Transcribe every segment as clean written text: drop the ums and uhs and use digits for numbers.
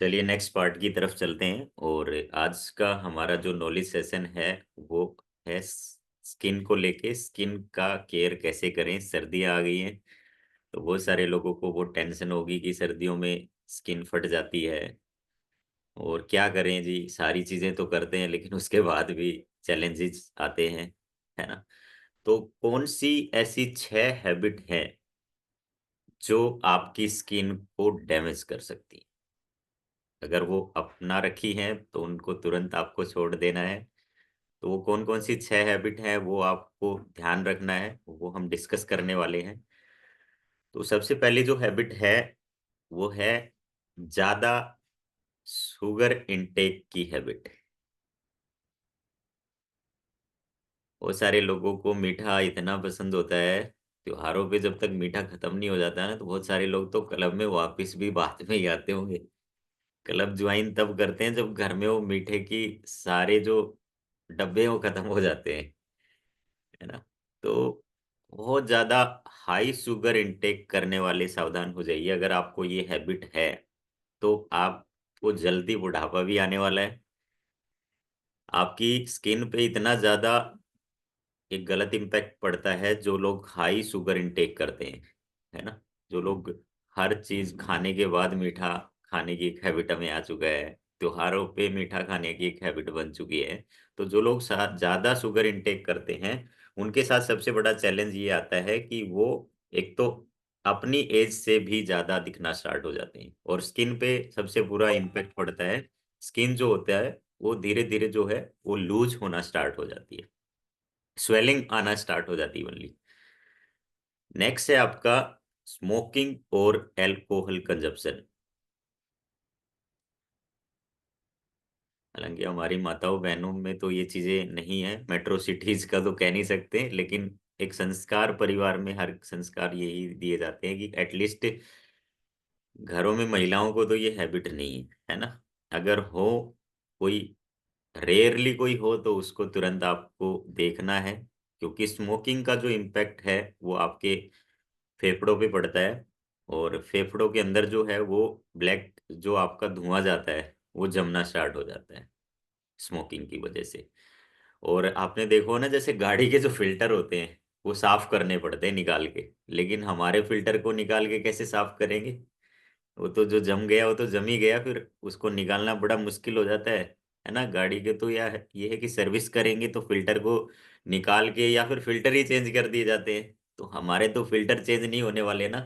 चलिए next part की तरफ चलते हैं। और आज का हमारा जो नॉलेज सेशन है वो है स्किन को लेके। स्किन का केयर कैसे करें, सर्दियाँ आ गई हैं तो बहुत सारे लोगों को वो टेंशन होगी कि सर्दियों में स्किन फट जाती है। और क्या करें जी, सारी चीज़ें तो करते हैं लेकिन उसके बाद भी चैलेंजेस आते हैं, है ना। तो कौन सी ऐसी 6 हैबिट हैं जो आपकी स्किन को डैमेज कर सकती है? अगर वो अपना रखी हैं तो उनको तुरंत आपको छोड़ देना है। तो वो कौन कौन सी 6 हैबिट हैं वो आपको ध्यान रखना है, वो हम डिस्कस करने वाले हैं। तो सबसे पहली जो हैबिट है वो है ज्यादा शुगर इनटेक की हैबिट। बहुत सारे लोगों को मीठा इतना पसंद होता है, त्योहारों पे जब तक मीठा खत्म नहीं हो जाता है ना तो बहुत सारे लोग तो क्लब में वापस भी बाद में ही आते होंगे। क्लब ज्वाइन तब करते हैं जब घर में वो मीठे की सारे जो डब्बे वो खत्म हो जाते हैं, है ना। तो बहुत ज्यादा हाई शुगर इनटेक करने वाले सावधान हो जाइए। अगर आपको ये हैबिट है तो आपको जल्दी बुढ़ापा भी आने वाला है। आपकी स्किन पे इतना ज्यादा एक गलत इम्पैक्ट पड़ता है जो लोग हाई शुगर इनटेक करते हैं, है ना। जो लोग हर चीज खाने के बाद मीठा खाने की एक हैबिट हमें आ चुका है, त्योहारों पे मीठा खाने की एक हैबिट बन चुकी है। तो जो लोग ज्यादा शुगर इनटेक करते हैं उनके साथ सबसे बड़ा चैलेंज ये आता है कि वो एक तो अपनी एज से भी ज्यादा दिखना स्टार्ट हो जाते हैं और स्किन पे सबसे बुरा इम्पैक्ट पड़ता है। स्किन जो होता है वो धीरे धीरे जो है वो लूज होना स्टार्ट हो जाती है, स्वेलिंग आना स्टार्ट हो जाती है ओनली। नेक्स्ट है आपका स्मोकिंग और एल्कोहल कंजप्शन। हालांकि हमारी माताओं बहनों में तो ये चीजें नहीं है, मेट्रो सिटीज का तो कह नहीं सकते, लेकिन एक संस्कार परिवार में हर संस्कार यही दिए जाते हैं कि एटलीस्ट घरों में महिलाओं को तो ये हैबिट नहीं है, है ना। अगर हो कोई, रेयरली कोई हो तो उसको तुरंत आपको देखना है, क्योंकि स्मोकिंग का जो इम्पैक्ट है वो आपके फेफड़ों पे पड़ता है। और फेफड़ों के अंदर जो है वो ब्लैक जो आपका धुआं जाता है वो जमना स्टार्ट हो जाता है स्मोकिंग की वजह से। और आपने देखो ना, जैसे गाड़ी के जो फिल्टर होते हैं वो साफ करने पड़ते हैं निकाल के, लेकिन हमारे फिल्टर को निकाल के कैसे साफ करेंगे? वो तो जो जम गया वो तो जम ही गया, फिर उसको निकालना बड़ा मुश्किल हो जाता है ना। गाड़ी के तो ये है कि सर्विस करेंगे तो फिल्टर को निकाल के या फिर फिल्टर ही चेंज कर दिए जाते हैं। तो हमारे तो फिल्टर चेंज नहीं होने वाले ना।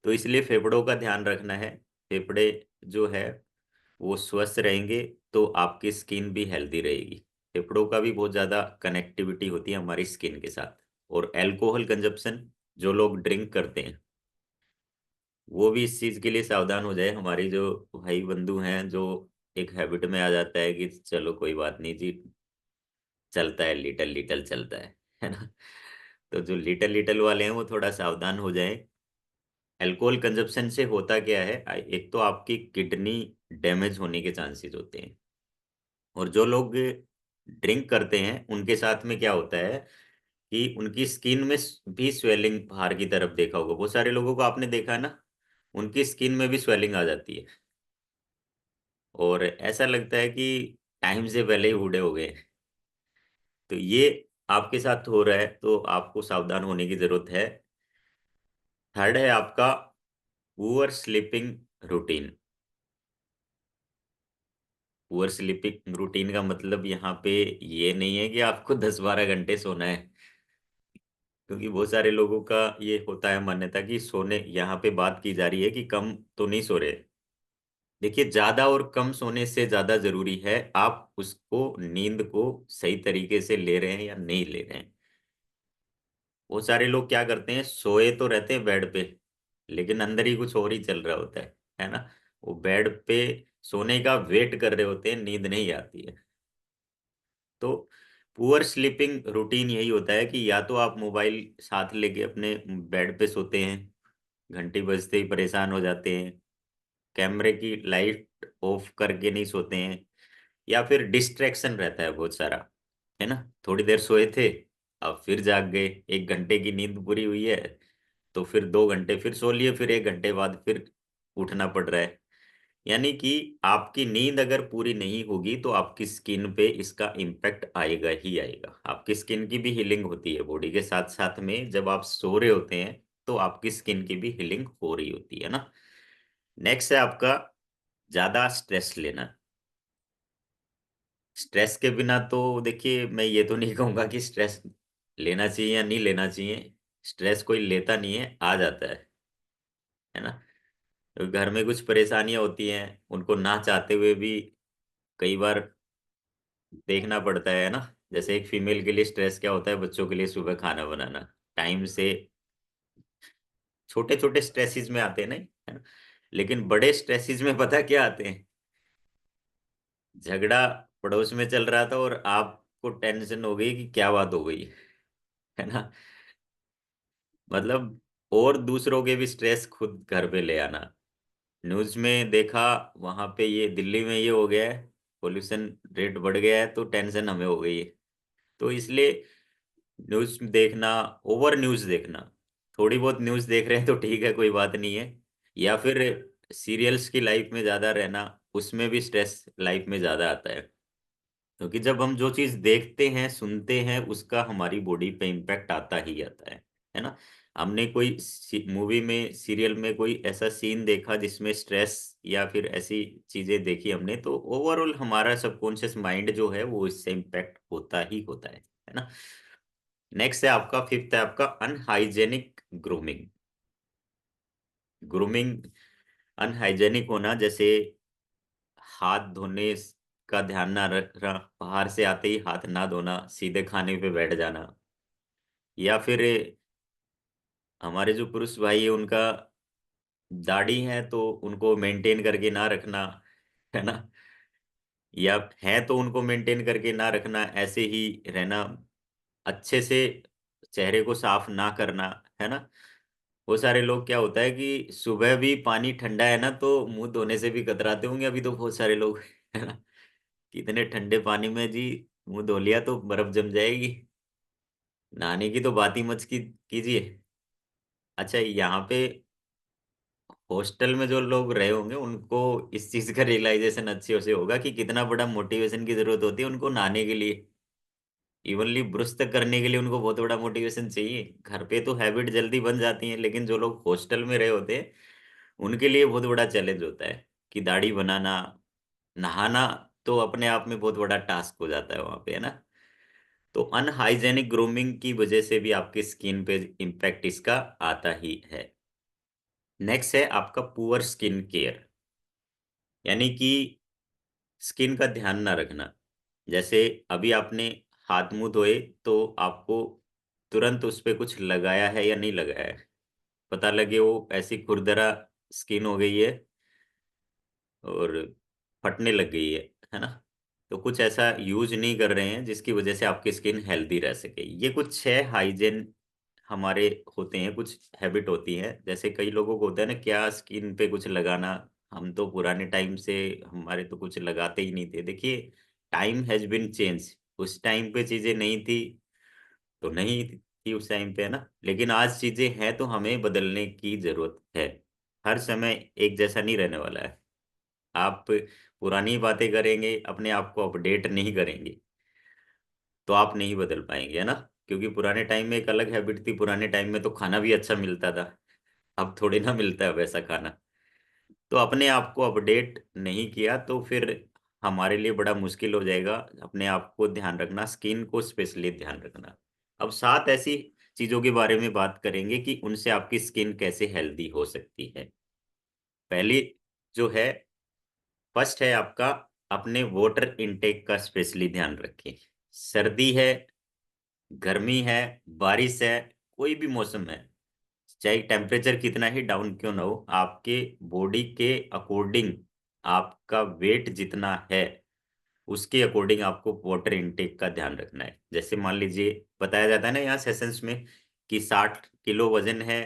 तो इसलिए फेफड़ों का ध्यान रखना है। फेफड़े जो है वो स्वस्थ रहेंगे तो आपकी स्किन भी हेल्दी रहेगी। फेफड़ों का भी बहुत ज्यादा कनेक्टिविटी होती है हमारी स्किन के साथ। और अल्कोहल कंजप्शन, जो लोग ड्रिंक करते हैं वो भी इस चीज के लिए सावधान हो जाए। हमारी जो भाई बंधु हैं जो एक हैबिट में आ जाता है कि चलो कोई बात नहीं जी, चलता है, लिटल लिटल चलता है ना। तो जो लिटल लिटल वाले हैं वो थोड़ा सावधान हो जाएं। अल्कोहल कंजप्शन से होता क्या है, एक तो आपकी किडनी डैमेज होने के चांसेस होते हैं। और जो लोग ड्रिंक करते हैं उनके साथ में क्या होता है कि उनकी स्किन में भी स्वेलिंग बाहर की तरफ देखा होगा, बहुत सारे लोगों को आपने देखा है ना, उनकी स्किन में भी स्वेलिंग आ जाती है और ऐसा लगता है कि टाइम से पहले ही बूढ़े हो गए। तो ये आपके साथ हो रहा है तो आपको सावधान होने की जरूरत है। थर्ड है आपका poor sleeping routine. Poor sleeping routine का मतलब यहाँ पे ये नहीं है कि आपको 10-12 घंटे सोना है, क्योंकि बहुत सारे लोगों का ये होता है मान्यता कि सोने, यहाँ पे बात की जा रही है कि कम तो नहीं सो रहे। देखिए, ज्यादा और कम सोने से ज्यादा जरूरी है आप उसको, नींद को सही तरीके से ले रहे हैं या नहीं ले रहे हैं। बहुत सारे लोग क्या करते हैं, सोए तो रहते हैं बेड पे लेकिन अंदर ही कुछ और ही चल रहा होता है ना। वो बेड पे सोने का वेट कर रहे होते हैं, नींद नहीं आती है। तो पुअर स्लीपिंग रूटीन यही होता है कि या तो आप मोबाइल साथ लेके अपने बेड पे सोते हैं, घंटी बजते ही परेशान हो जाते हैं, कैमरे की लाइट ऑफ करके नहीं सोते हैं, या फिर डिस्ट्रैक्शन रहता है बहुत सारा, है ना। थोड़ी देर सोए थे, अब फिर जाग गए, 1 घंटे की नींद पूरी हुई है तो फिर 2 घंटे फिर सो लिए, फिर 1 घंटे बाद फिर उठना पड़ रहा है। यानी कि आपकी नींद अगर पूरी नहीं होगी तो आपकी स्किन पे इसका इम्पैक्ट आएगा ही आएगा। आपकी स्किन की भी हीलिंग होती है बॉडी के साथ साथ में, जब आप सो रहे होते हैं तो आपकी स्किन की भी हीलिंग हो रही होती है ना। नेक्स्ट है आपका ज्यादा स्ट्रेस लेना। स्ट्रेस के बिना तो देखिए मैं ये तो नहीं कहूंगा कि स्ट्रेस लेना चाहिए या नहीं लेना चाहिए। स्ट्रेस कोई लेता नहीं है, आ जाता है ना। तो घर में कुछ परेशानियां होती हैं, उनको ना चाहते हुए भी कई बार देखना पड़ता है ना। जैसे एक फीमेल के लिए स्ट्रेस क्या होता है, बच्चों के लिए सुबह खाना बनाना टाइम से, छोटे छोटे स्ट्रेसेस में आते हैं नहीं, है ना। लेकिन बड़े स्ट्रेसेस में पता क्या आते हैं, झगड़ा पड़ोस में चल रहा था और आपको टेंशन हो गई कि क्या बात हो गई, है ना। मतलब और दूसरों के भी स्ट्रेस खुद घर पे ले आना। न्यूज में देखा, वहां पे ये दिल्ली में ये हो गया है, पोल्यूशन रेट बढ़ गया है तो टेंशन हमें हो गई है। तो इसलिए न्यूज देखना, ओवर न्यूज देखना, थोड़ी बहुत न्यूज देख रहे हैं तो ठीक है कोई बात नहीं है, या फिर सीरियल्स की लाइफ में ज्यादा रहना, उसमें भी स्ट्रेस लाइफ में ज्यादा आता है। क्योंकि जब हम जो चीज देखते हैं सुनते हैं उसका हमारी बॉडी पे इम्पैक्ट आता ही आता है ना। हमने कोई मूवी में सीरियल में कोई ऐसा सीन देखा जिसमें स्ट्रेस या फिर ऐसी चीजें देखी हमने, तो ओवरऑल हमारा सबकॉन्शियस माइंड जो है वो इससे इम्पैक्ट होता ही होता है ना। नेक्स्ट है आपका, फिफ्थ है आपका अनहाइजेनिक ग्रूमिंग। ग्रूमिंग अनहाइजेनिक होना, जैसे हाथ धोने का ध्यान ना रखना, बाहर से आते ही हाथ ना धोना, सीधे खाने पे बैठ जाना, या फिर हमारे जो पुरुष भाई है उनका दाढ़ी है तो उनको मेंटेन करके ना रखना, है ना। या है तो उनको मेंटेन करके ना रखना, ऐसे ही रहना, अच्छे से चेहरे को साफ ना करना, है ना। वो सारे लोग क्या होता है कि सुबह भी पानी ठंडा है ना तो मुंह धोने से भी कतराते होंगे अभी तो बहुत सारे लोग, है ना। कितने ठंडे पानी में जी मुंह धो लिया तो बर्फ जम जाएगी, नहाने की तो बात ही मत कीजिए। अच्छा, यहाँ पे हॉस्टल में जो लोग रहे होंगे उनको इस चीज का रियलाइजेशन अच्छे से होगा कि कितना बड़ा मोटिवेशन की जरूरत होती है उनको नहाने के लिए। इवनली ब्रश तक करने के लिए उनको बहुत बड़ा मोटिवेशन चाहिए। घर पे तो हैबिट जल्दी बन जाती है, लेकिन जो लोग हॉस्टल में रहे होते हैं उनके लिए बहुत बड़ा चैलेंज होता है कि दाढ़ी बनाना, नहाना, तो अपने आप में बहुत बड़ा टास्क हो जाता है वहां पे, है ना। तो अनहाइजेनिक ग्रूमिंग की वजह से भी आपकी स्किन पे इम्पैक्ट इसका आता ही है। नेक्स्ट है आपका पुअर स्किन केयर, यानी कि स्किन का ध्यान ना रखना। जैसे अभी आपने हाथ मुंह धोए तो आपको तुरंत उस पे कुछ लगाया है या नहीं लगाया है, पता लगे वो ऐसी खुरदरा स्किन हो गई है और फटने लग गई है ना। तो कुछ ऐसा यूज नहीं कर रहे हैं जिसकी वजह से आपकी स्किन हेल्दी रह सके। ये कुछ छह हाइजीन हमारे होते हैं, कुछ हैबिट होती है। जैसे कई लोगों को होता है ना क्या स्किन पे कुछ लगाना, हम तो पुराने टाइम से हमारे तो कुछ लगाते ही नहीं थे। देखिए, टाइम हैज बीन चेंज, उस टाइम पे चीजें नहीं थी तो नहीं थी उस टाइम पे, है ना। लेकिन आज चीजें हैं तो हमें बदलने की जरूरत है। हर समय एक जैसा नहीं रहने वाला है। आप पुरानी बातें करेंगे, अपने आप को अपडेट नहीं करेंगे तो आप नहीं बदल पाएंगे, है ना। क्योंकि पुराने टाइम में एक अलग हैबिट थी, पुराने टाइम में तो खाना भी अच्छा मिलता था, अब थोड़ी ना मिलता है वैसा खाना। तो अपने आप को अपडेट नहीं किया तो फिर हमारे लिए बड़ा मुश्किल हो जाएगा अपने आप को ध्यान रखना, स्किन को स्पेशली ध्यान रखना। अब सात ऐसी चीजों के बारे में बात करेंगे कि उनसे आपकी स्किन कैसे हेल्दी हो सकती है। पहली जो है, फर्स्ट है आपका, अपने वाटर इनटेक का स्पेशली ध्यान रखें। सर्दी है, गर्मी है, बारिश है, कोई भी मौसम है, चाहे टेम्परेचर कितना ही डाउन क्यों ना हो, आपके बॉडी के अकॉर्डिंग आपका वेट जितना है उसके अकॉर्डिंग आपको वाटर इनटेक का ध्यान रखना है। जैसे मान लीजिए बताया जाता है ना यहाँ सेशंस में कि 60 किलो वजन है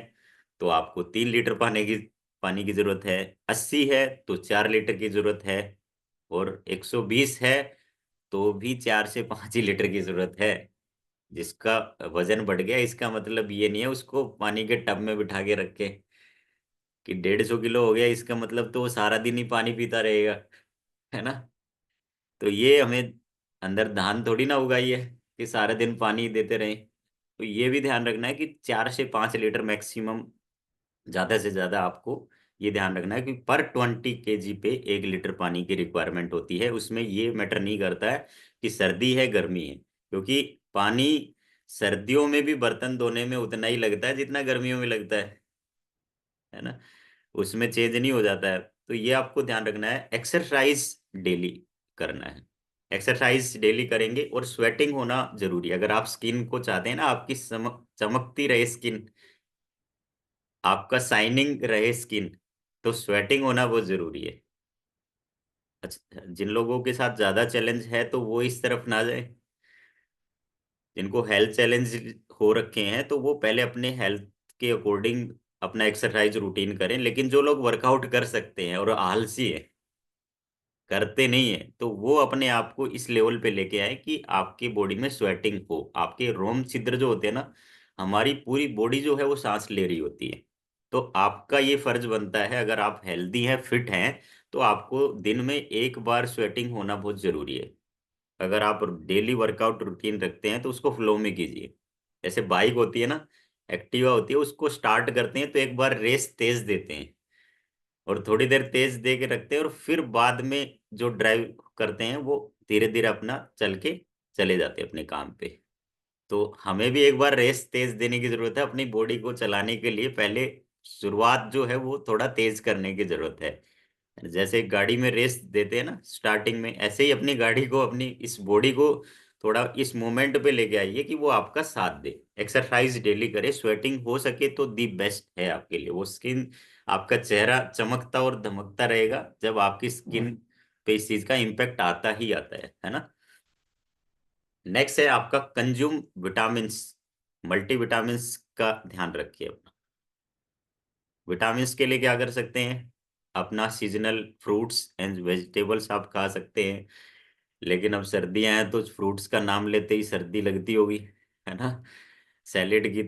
तो आपको 3 लीटर पानी की जरूरत है, 80 है तो 4 लीटर की जरूरत है, और 120 है तो भी 4 से 5 ही लीटर की जरूरत है। जिसका वजन बढ़ गया इसका मतलब ये नहीं है उसको पानी के टब में बिठा के रखे, कि 150 किलो हो गया, इसका मतलब तो वो सारा दिन ही पानी पीता रहेगा, है ना। तो ये हमें अंदर धान थोड़ी ना उगाई है कि सारे दिन पानी देते रहें। तो ये भी ध्यान रखना है कि 4 से 5 लीटर मैक्सिमम, ज्यादा से ज्यादा आपको ये ध्यान रखना है कि पर 20 kg पे 1 लीटर पानी की रिक्वायरमेंट होती है। उसमें ये मैटर नहीं करता है कि सर्दी है गर्मी है, क्योंकि पानी सर्दियों में भी बर्तन धोने में उतना ही लगता है जितना गर्मियों में लगता है ना। उसमें चेंज नहीं हो जाता है। तो ये आपको ध्यान रखना है। एक्सरसाइज डेली करना है। एक्सरसाइज डेली करेंगे और स्वेटिंग होना जरूरी है। अगर आप स्किन को चाहते हैं ना, आपकी चमकती रहे स्किन, आपका शाइनिंग रहे स्किन, तो स्वेटिंग होना बहुत जरूरी है। अच्छा, जिन लोगों के साथ ज्यादा चैलेंज है तो वो इस तरफ ना जाए। जिनको हेल्थ चैलेंज हो रखे हैं तो वो पहले अपने हेल्थ के अकॉर्डिंग अपना एक्सरसाइज रूटीन करें। लेकिन जो लोग वर्कआउट कर सकते हैं और आलसी है, करते नहीं है, तो वो अपने आप को इस लेवल पे लेके आए कि आपकी बॉडी में स्वेटिंग हो। आपके रोम छिद्र जो होते हैं ना, हमारी पूरी बॉडी जो है वो सांस ले रही होती है। तो आपका ये फर्ज बनता है, अगर आप हेल्दी हैं फिट हैं, तो आपको दिन में एक बार स्वेटिंग होना बहुत जरूरी है। अगर आप डेली वर्कआउट रूटीन रखते हैं तो उसको फ्लो में कीजिए। जैसे बाइक होती है ना, एक्टिवा होती है, उसको स्टार्ट करते हैं तो एक बार रेस तेज देते हैं और थोड़ी देर तेज दे के रखते हैं, और फिर बाद में जो ड्राइव करते हैं वो धीरे धीरे अपना चल के चले जाते हैं अपने काम पे। तो हमें भी एक बार रेस तेज देने की जरूरत है अपनी बॉडी को चलाने के लिए। पहले शुरुआत जो है वो थोड़ा तेज करने की जरूरत है। जैसे गाड़ी में रेस देते हैं ना स्टार्टिंग में, ऐसे ही अपनी गाड़ी को, अपनी इस बॉडी को थोड़ा इस मोमेंट पे लेके आइए कि वो आपका साथ दे। एक्सरसाइज डेली करे, स्वेटिंग हो सके तो दी बेस्ट है आपके लिए। वो स्किन, आपका चेहरा चमकता और धमकता रहेगा जब आपकी स्किन पे इस चीज का इम्पेक्ट आता ही आता है ना। नेक्स्ट है आपका कंज्यूम विटामिन्स। मल्टीविटामिन्स का ध्यान रखिए अपना। विटामिन्स के लिए क्या कर सकते हैं, अपना सीजनल फ्रूट्स एंड वेजिटेबल्स आप खा सकते हैं। लेकिन अब सर्दियां हैं तो फ्रूट्स का नाम लेते ही सर्दी लगती होगी, है ना। सैलेड की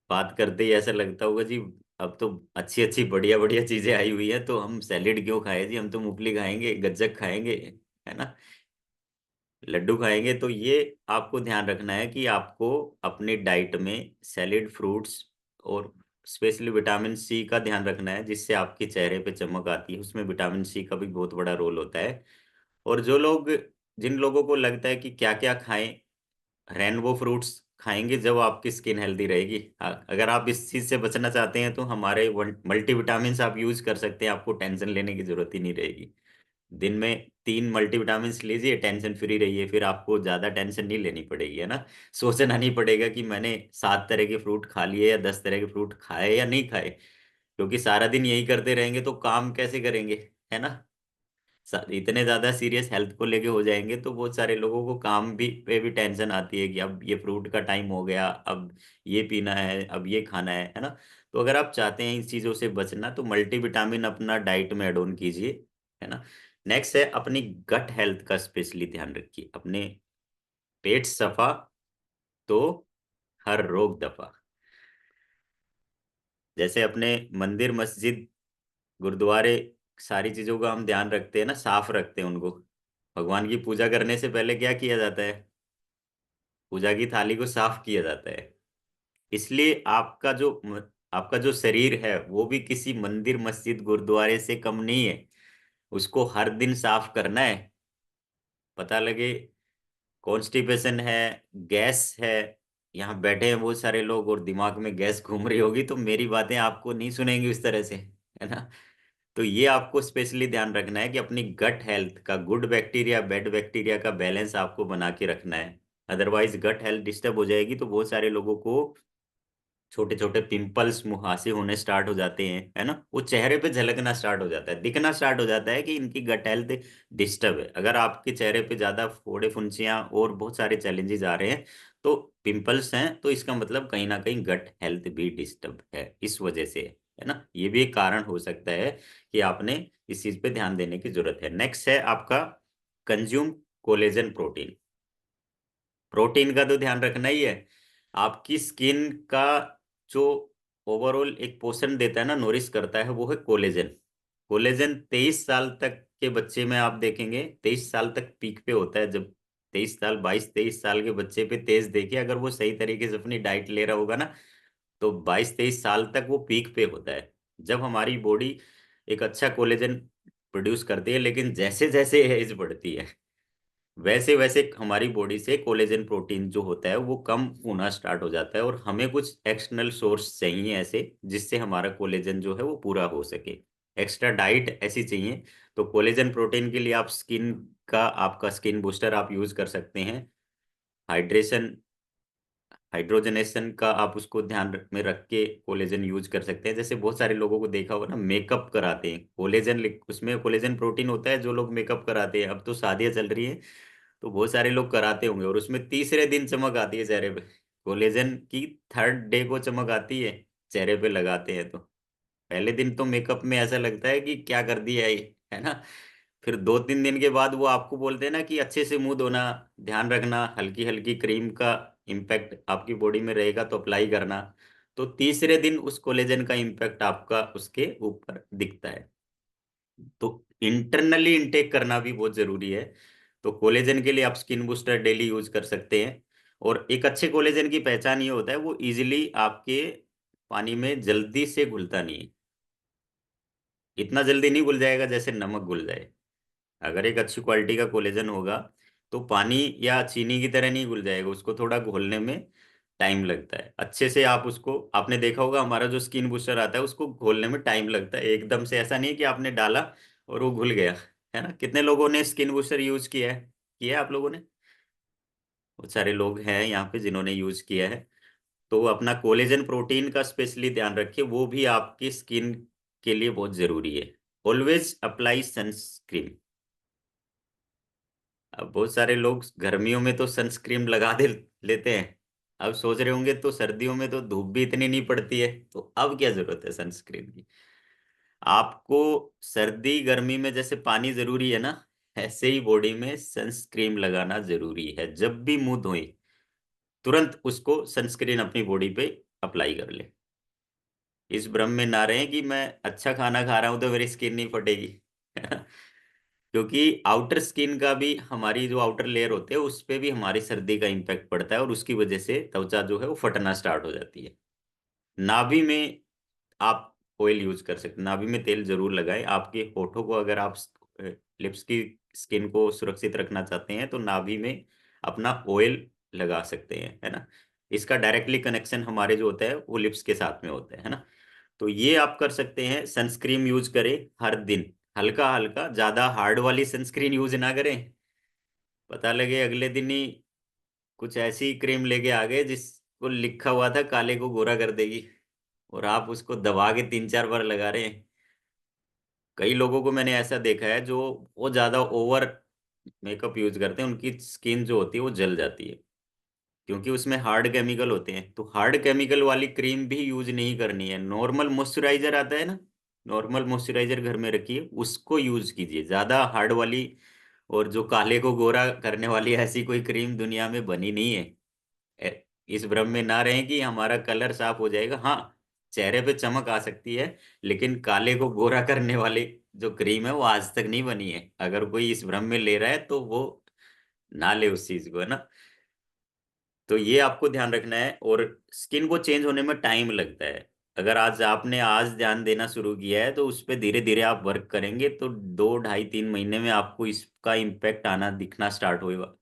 बात करते ही ऐसा लगता होगा जी, अब तो अच्छी अच्छी बढ़िया बढ़िया चीजें आई हुई है, तो हम सैलेड क्यों खाएं जी, हम तो मूंगफली खाएंगे, गज्जक खाएंगे, है ना, लड्डू खाएंगे। तो ये आपको ध्यान रखना है कि आपको अपनी डाइट में सैलेड, फ्रूट्स और स्पेशली विटामिन सी का ध्यान रखना है, जिससे आपके चेहरे पे चमक आती है। उसमें विटामिन सी का भी बहुत बड़ा रोल होता है। और जो लोग, जिन लोगों को लगता है कि क्या क्या खाएं, रेनबो फ्रूट्स खाएंगे जब आपकी स्किन हेल्दी रहेगी। अगर आप इस चीज से बचना चाहते हैं तो हमारे मल्टीविटामिन्स आप यूज कर सकते हैं, आपको टेंशन लेने की जरूरत ही नहीं रहेगी। दिन में 3 मल्टीविटामिन लीजिए, टेंशन फ्री रहिए, फिर आपको ज्यादा टेंशन नहीं लेनी पड़ेगी, है ना। सोचना नहीं पड़ेगा कि मैंने 7 तरह के फ्रूट खा लिए या 10 तरह के फ्रूट खाए या नहीं खाए। क्योंकि सारा दिन यही करते रहेंगे तो काम कैसे करेंगे, है ना। इतने ज्यादा सीरियस हेल्थ को लेके हो जाएंगे तो बहुत सारे लोगों को काम भी पे भी टेंशन आती है कि अब ये फ्रूट का टाइम हो गया, अब ये पीना है, अब ये खाना है ना। तो अगर आप चाहते हैं इन चीजों से बचना तो मल्टीविटामिन अपना डाइट में ऐड ऑन कीजिए, है ना। नेक्स्ट है अपनी गट हेल्थ का स्पेशली ध्यान रखिए। अपने पेट सफा तो हर रोग दफा। जैसे अपने मंदिर, मस्जिद, गुरुद्वारे, सारी चीजों का हम ध्यान रखते हैं ना, साफ रखते हैं उनको। भगवान की पूजा करने से पहले क्या किया जाता है, पूजा की थाली को साफ किया जाता है। इसलिए आपका जो शरीर है वो भी किसी मंदिर, मस्जिद, गुरुद्वारे से कम नहीं है। उसको हर दिन साफ करना है। पता लगे कॉन्स्टिपेशन है, गैस है, यहाँ बैठे हैं बहुत सारे लोग और दिमाग में गैस घूम रही होगी तो मेरी बातें आपको नहीं सुनेंगी उस तरह से, है ना। तो ये आपको स्पेशली ध्यान रखना है कि अपनी गट हेल्थ का, गुड बैक्टीरिया बैड बैक्टीरिया का बैलेंस आपको बना के रखना है। अदरवाइज गट हेल्थ डिस्टर्ब हो जाएगी तो बहुत सारे लोगों को छोटे छोटे पिंपल्स, मुहासे होने स्टार्ट हो जाते हैं, है ना। वो चेहरे पे झलकना स्टार्ट हो जाता है, दिखना स्टार्ट हो जाता है कि इनकी गट हेल्थ डिस्टर्ब है। अगर आपके चेहरे पे ज्यादा फोड़े, फुंसियां और बहुत सारे चैलेंजेस आ रहे हैं, तो पिंपल्स हैं, तो इसका मतलब कहीं ना कहीं गट हेल्थ भी डिस्टर्ब है इस वजह से, है ना। ये भी एक कारण हो सकता है कि आपने इस चीज पे ध्यान देने की जरूरत है। नेक्स्ट है आपका कंज्यूम कोलेजन प्रोटीन। प्रोटीन का तो ध्यान रखना ही है। आपकी स्किन का जो ओवरऑल एक पोषण देता है ना, नोरिश करता है, वो है कोलेजन। कोलेजन 23 साल तक के बच्चे में आप देखेंगे, 23 साल तक पीक पे होता है। जब 23 साल, 22-23 साल के बच्चे पे तेज देखिए, अगर वो सही तरीके से अपनी डाइट ले रहा होगा ना, तो 22-23 साल तक वो पीक पे होता है, जब हमारी बॉडी एक अच्छा कोलेजन प्रोड्यूस करती है। लेकिन जैसे जैसे एज बढ़ती है, वैसे वैसे हमारी बॉडी से कोलेजन प्रोटीन जो होता है वो कम होना स्टार्ट हो जाता है, और हमें कुछ एक्सटर्नल सोर्स चाहिए ऐसे, जिससे हमारा कोलेजन जो है वो पूरा हो सके। एक्स्ट्रा डाइट ऐसी चाहिए। तो कोलेजन प्रोटीन के लिए आप स्किन का, आपका स्किन बूस्टर आप यूज कर सकते हैं। हाइड्रेशन, हाइड्रोजनेशन का आप उसको ध्यान में रख के कोलेजन यूज कर सकते हैं। जैसे बहुत सारे लोगों को देखा होगा ना, मेकअप कराते हैं, कोलेजन उसमें कोलेजन प्रोटीन होता है। जो लोग मेकअप कराते हैं, अब तो शादियां चल रही हैं, तो बहुत सारे लोग कराते होंगे, और उसमें तीसरे दिन चमक आती है चेहरे पे। कोलेजन की थर्ड डे को चमक आती है, चेहरे पे लगाते हैं तो। पहले दिन तो मेकअप में ऐसा लगता है कि क्या कर दिया है ना। फिर 2-3 दिन के बाद वो आपको बोलते हैं ना कि अच्छे से मुंह धोना, ध्यान रखना, हल्की हल्की क्रीम का इम्पैक्ट आपकी बॉडी में रहेगा तो अप्लाई करना। तो तीसरे दिन उस कोलेजन का इम्पैक्ट आपका उसके ऊपर दिखता है। तो इंटरनली इंटेक करना भी बहुत जरूरी है। तो कोलेजन के लिए आप स्किन बूस्टर डेली यूज कर सकते हैं। और एक अच्छे कोलेजन की पहचान ये होता है, वो इजीली आपके पानी में जल्दी से घुलता नहीं है। इतना जल्दी नहीं घुल जाएगा जैसे नमक घुल जाए। अगर एक अच्छी क्वालिटी का कोलेजन होगा, तो पानी या चीनी की तरह नहीं घुल जाएगा, उसको थोड़ा घोलने में टाइम लगता है। अच्छे से आप उसको, आपने देखा होगा हमारा जो स्किन बूस्टर आता है उसको घोलने में टाइम लगता है, एकदम से ऐसा नहीं कि आपने डाला और वो घुल गया। है ना, कितने लोगों ने स्किन बूस्टर यूज किया है आप लोगों ने? बहुत सारे लोग हैं यहाँ पे जिन्होंने यूज किया है। तो अपना कोलेजन प्रोटीन का स्पेशली ध्यान रखिए, वो भी आपकी स्किन के लिए बहुत जरूरी है। Always apply sunscreen. अब बहुत सारे लोग गर्मियों में तो सनस्क्रीन लगा दे लेते हैं। अब सोच रहे होंगे तो सर्दियों में तो धूप भी इतनी नहीं पड़ती है, तो अब क्या जरूरत है सनस्क्रीन की? आपको सर्दी गर्मी में जैसे पानी जरूरी है ना, ऐसे ही बॉडी में सनस्क्रीन लगाना जरूरी है। जब भी मुंह धोए, तुरंत उसको सनस्क्रीन अपनी बॉडी पे अप्लाई कर ले। इस भ्रम में ना रहें कि मैं अच्छा खाना खा रहा हूं तो मेरी स्किन नहीं फटेगी। क्योंकि आउटर स्किन का भी, हमारी जो आउटर लेयर होते हैं उस पे भी हमारी सर्दी का इम्पैक्ट पड़ता है, और उसकी वजह से त्वचा जो है वो फटना स्टार्ट हो जाती है। नाभि में आप ऑयल यूज कर सकते हैं, नाभि में तेल जरूर लगाएं। आपके होठों को, अगर आप लिप्स की स्किन को सुरक्षित रखना चाहते हैं, तो नाभि में अपना ऑयल लगा सकते हैं, है ना। इसका डायरेक्टली कनेक्शन हमारे जो होता है वो लिप्स के साथ में होता है ना। तो ये आप कर सकते हैं। सनस्क्रीन यूज करें हर दिन, हल्का हल्का, ज्यादा हार्ड वाली सनस्क्रीन यूज ना करें। पता लगे अगले दिन ही कुछ ऐसी क्रीम लेके आ गए जिसको लिखा हुआ था काले को गोरा कर देगी, और आप उसको दबा के 3-4 बार लगा रहे हैं। कई लोगों को मैंने ऐसा देखा है जो बहुत ज्यादा ओवर मेकअप यूज करते हैं, उनकी स्किन जो होती है वो जल जाती है, क्योंकि उसमें हार्ड केमिकल होते हैं। तो हार्ड केमिकल वाली क्रीम भी यूज नहीं करनी है। नॉर्मल मॉइस्चराइजर आता है ना, नॉर्मल मॉइस्चराइजर घर में रखिए, उसको यूज कीजिए। ज्यादा हार्ड वाली और जो काले को गोरा करने वाली ऐसी कोई क्रीम दुनिया में बनी नहीं है। इस भ्रम में ना रहें कि हमारा कलर साफ हो जाएगा। हाँ, चेहरे पे चमक आ सकती है, लेकिन काले को गोरा करने वाली जो क्रीम है वो आज तक नहीं बनी है। अगर कोई इस भ्रम में ले रहा है तो वो ना ले उस चीज को, है ना। तो ये आपको ध्यान रखना है। और स्किन को चेंज होने में टाइम लगता है। अगर आज ध्यान देना शुरू किया है, तो उस पर धीरे धीरे आप वर्क करेंगे तो 2, ढाई, 3 महीने में आपको इसका इम्पैक्ट आना दिखना स्टार्ट होगा।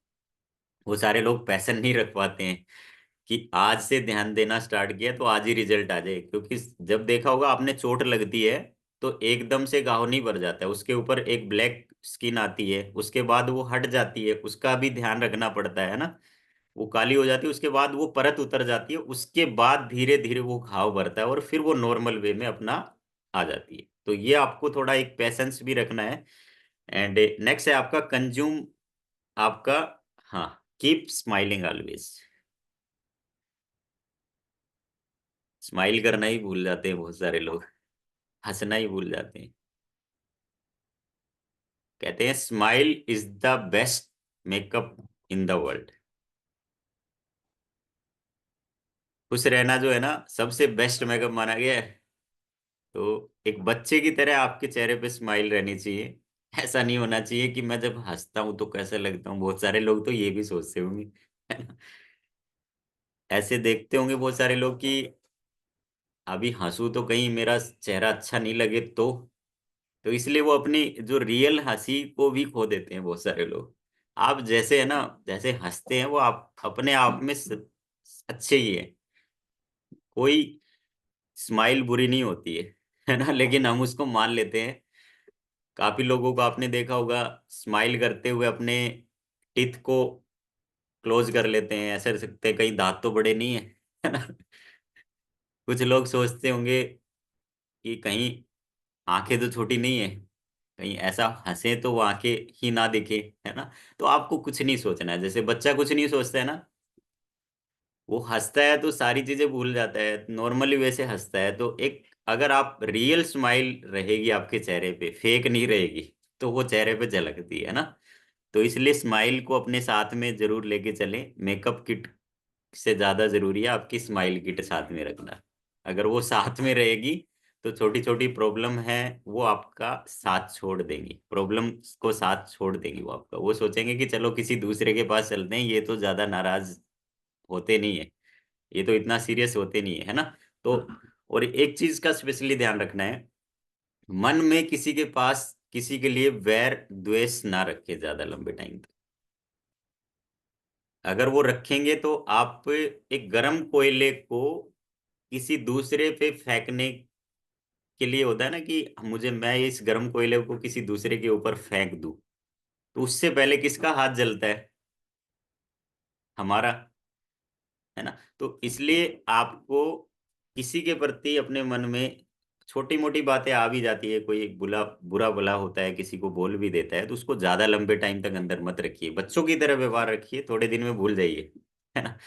वो सारे लोग पैशन नहीं रख पाते हैं कि आज से ध्यान देना स्टार्ट किया तो आज ही रिजल्ट आ जाए। क्योंकि जब देखा होगा आपने, चोट लगती है तो एकदम से घाव नहीं भर जाता है, उसके ऊपर एक ब्लैक स्किन आती है, उसके बाद वो हट जाती है, उसका भी ध्यान रखना पड़ता है ना। वो काली हो जाती है, उसके बाद वो परत उतर जाती है, उसके बाद धीरे धीरे वो घाव भरता है, और फिर वो नॉर्मल वे में अपना आ जाती है। तो ये आपको थोड़ा एक पेशेंस भी रखना है। एंड नेक्स्ट है आपका कंज्यूम, आपका, हाँ, कीप स्माइलिंग ऑलवेज। स्माइल करना ही भूल जाते हैं बहुत सारे लोग, हंसना ही भूल जाते हैं। कहते हैं smile is the best makeup in the world. खुश रहना जो है ना सबसे बेस्ट मेकअप माना गया है। तो एक बच्चे की तरह आपके चेहरे पे स्माइल रहनी चाहिए। ऐसा नहीं होना चाहिए कि मैं जब हंसता हूं तो कैसा लगता हूँ, बहुत सारे लोग तो ये भी सोचते होंगे, है ना। ऐसे देखते होंगे बहुत सारे लोग कि अभी हंसू तो कहीं मेरा चेहरा अच्छा नहीं लगे, तो इसलिए वो अपनी जो रियल हंसी को भी खो देते हैं बहुत सारे लोग। आप जैसे है ना, जैसे हंसते हैं वो आप अपने आप में अच्छे ही है। कोई स्माइल बुरी नहीं होती है ना, लेकिन हम उसको मान लेते हैं। काफी लोगों को आपने देखा होगा स्माइल करते हुए अपने टीथ को क्लोज कर लेते हैं, ऐसे रख सकते हैं कहीं दांत तो बड़े नहीं है, है ना। कुछ लोग सोचते होंगे कि कहीं आंखें तो छोटी नहीं है, कहीं ऐसा हंसे तो वो आंखें ही ना दिखे, है ना। तो आपको कुछ नहीं सोचना है, जैसे बच्चा कुछ नहीं सोचता है ना, वो हंसता है तो सारी चीजें भूल जाता है, नॉर्मली वैसे हंसता है। तो एक अगर आप रियल स्माइल रहेगी आपके चेहरे पे, फेक नहीं रहेगी, तो वो चेहरे पे झलकती है ना। तो इसलिए स्माइल को अपने साथ में जरूर लेके चलें। मेकअप किट से ज्यादा जरूरी है आपकी स्माइल किट साथ में रखना। अगर वो साथ में रहेगी तो छोटी छोटी प्रॉब्लम है वो आपका साथ छोड़ देंगी, प्रॉब्लम को साथ छोड़ देंगी। वो आपका वो सोचेंगे कि चलो किसी दूसरे के पास चलते हैं, ये तो ज्यादा नाराज होते नहीं है, ये तो इतना सीरियस होते नहीं है ना। तो और एक चीज का स्पेशली ध्यान रखना है, मन में किसी के पास किसी के लिए वैर द्वेष ना रखे ज्यादा लंबे टाइम तक। अगर वो रखेंगे तो आप एक गर्म कोयले को किसी दूसरे पे फेंकने के लिए होता है ना कि मुझे मैं इस गर्म कोयले को किसी दूसरे के ऊपर फेंक दूं, तो उससे पहले किसका हाथ जलता है? हमारा, है ना। तो इसलिए आपको किसी के प्रति अपने मन में छोटी मोटी बातें आ भी जाती है, कोई एक बुरा भला होता है, किसी को बोल भी देता है, तो उसको ज्यादा लंबे टाइम तक अंदर मत रखिए, बच्चों की तरह व्यवहार रखिए, थोड़े दिन में भूल जाइए, है ना।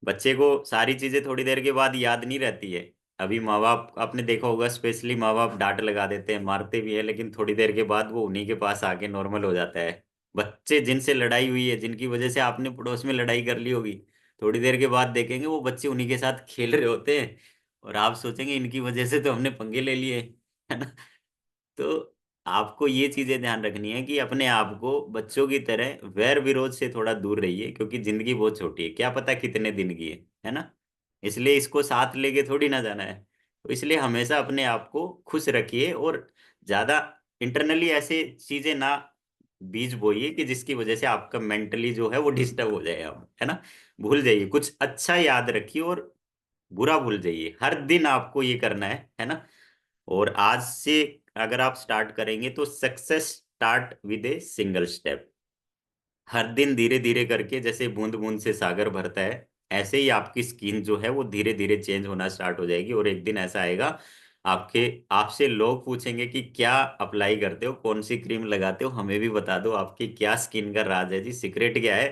बच्चे को सारी चीजें थोड़ी देर के बाद याद नहीं रहती है। अभी माँ बाप आपने देखा होगा, स्पेशली माँ बाप डांट लगा देते हैं, मारते भी है, लेकिन थोड़ी देर के बाद वो उन्हीं के पास आके नॉर्मल हो जाता है। बच्चे जिनसे लड़ाई हुई है, जिनकी वजह से आपने पड़ोस में लड़ाई कर ली होगी, थोड़ी देर के बाद देखेंगे वो बच्चे उन्हीं के साथ खेल रहे होते हैं, और आप सोचेंगे इनकी वजह से तो हमने पंगे ले लिए, है ना। तो आपको ये चीजें ध्यान रखनी है कि अपने आप को बच्चों की तरह वैर विरोध से थोड़ा दूर रहिए, क्योंकि जिंदगी बहुत छोटी है, क्या पता कितने दिन की है ना। इसलिए इसको साथ लेके थोड़ी ना जाना है। तो इसलिए हमेशा अपने आप को खुश रखिए, और ज्यादा इंटरनली ऐसे चीजें ना बीज बोइए कि जिसकी वजह से आपका मेंटली जो है वो डिस्टर्ब हो जाए आप, है ना। भूल जाइए, कुछ अच्छा याद रखिए और बुरा भूल जाइए, हर दिन आपको ये करना है ना। और आज से अगर आप स्टार्ट करेंगे तो success start with a single step. हर दिन धीरे धीरे करके, जैसे बूंद बूंद से सागर भरता है, ऐसे ही आपकी स्किन जो है वो धीरे धीरे चेंज होना स्टार्ट हो जाएगी, और एक दिन ऐसा आएगा आपके आपसे लोग पूछेंगे कि क्या अप्लाई करते हो, कौन सी क्रीम लगाते हो, हमें भी बता दो आपकी क्या स्किन का राज है जी, सीक्रेट क्या है।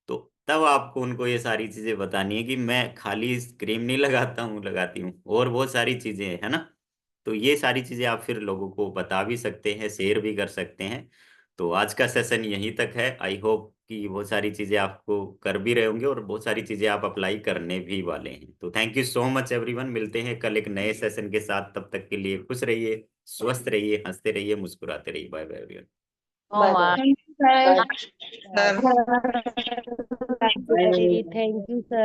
तो तब आपको उनको ये सारी चीजें बतानी है कि मैं खाली क्रीम नहीं लगाता हूँ, लगाती हूँ और बहुत सारी चीजें हैं, है ना। तो ये सारी चीजें आप फिर लोगों को बता भी सकते हैं, शेयर भी कर सकते हैं। तो आज का सेशन यहीं तक है। आई होप कि बहुत सारी चीजें आपको कर भी रहे होंगे और बहुत सारी चीजें आप अप्लाई करने भी वाले हैं। तो thank you so much everyone, मिलते हैं कल एक नए सेशन के साथ। तब तक के लिए खुश रहिए, स्वस्थ रहिए, हंसते रहिए, मुस्कुराते रहिए। Bye bye everyone. Bye bye. Thank you sir. Sir. Thank you sir.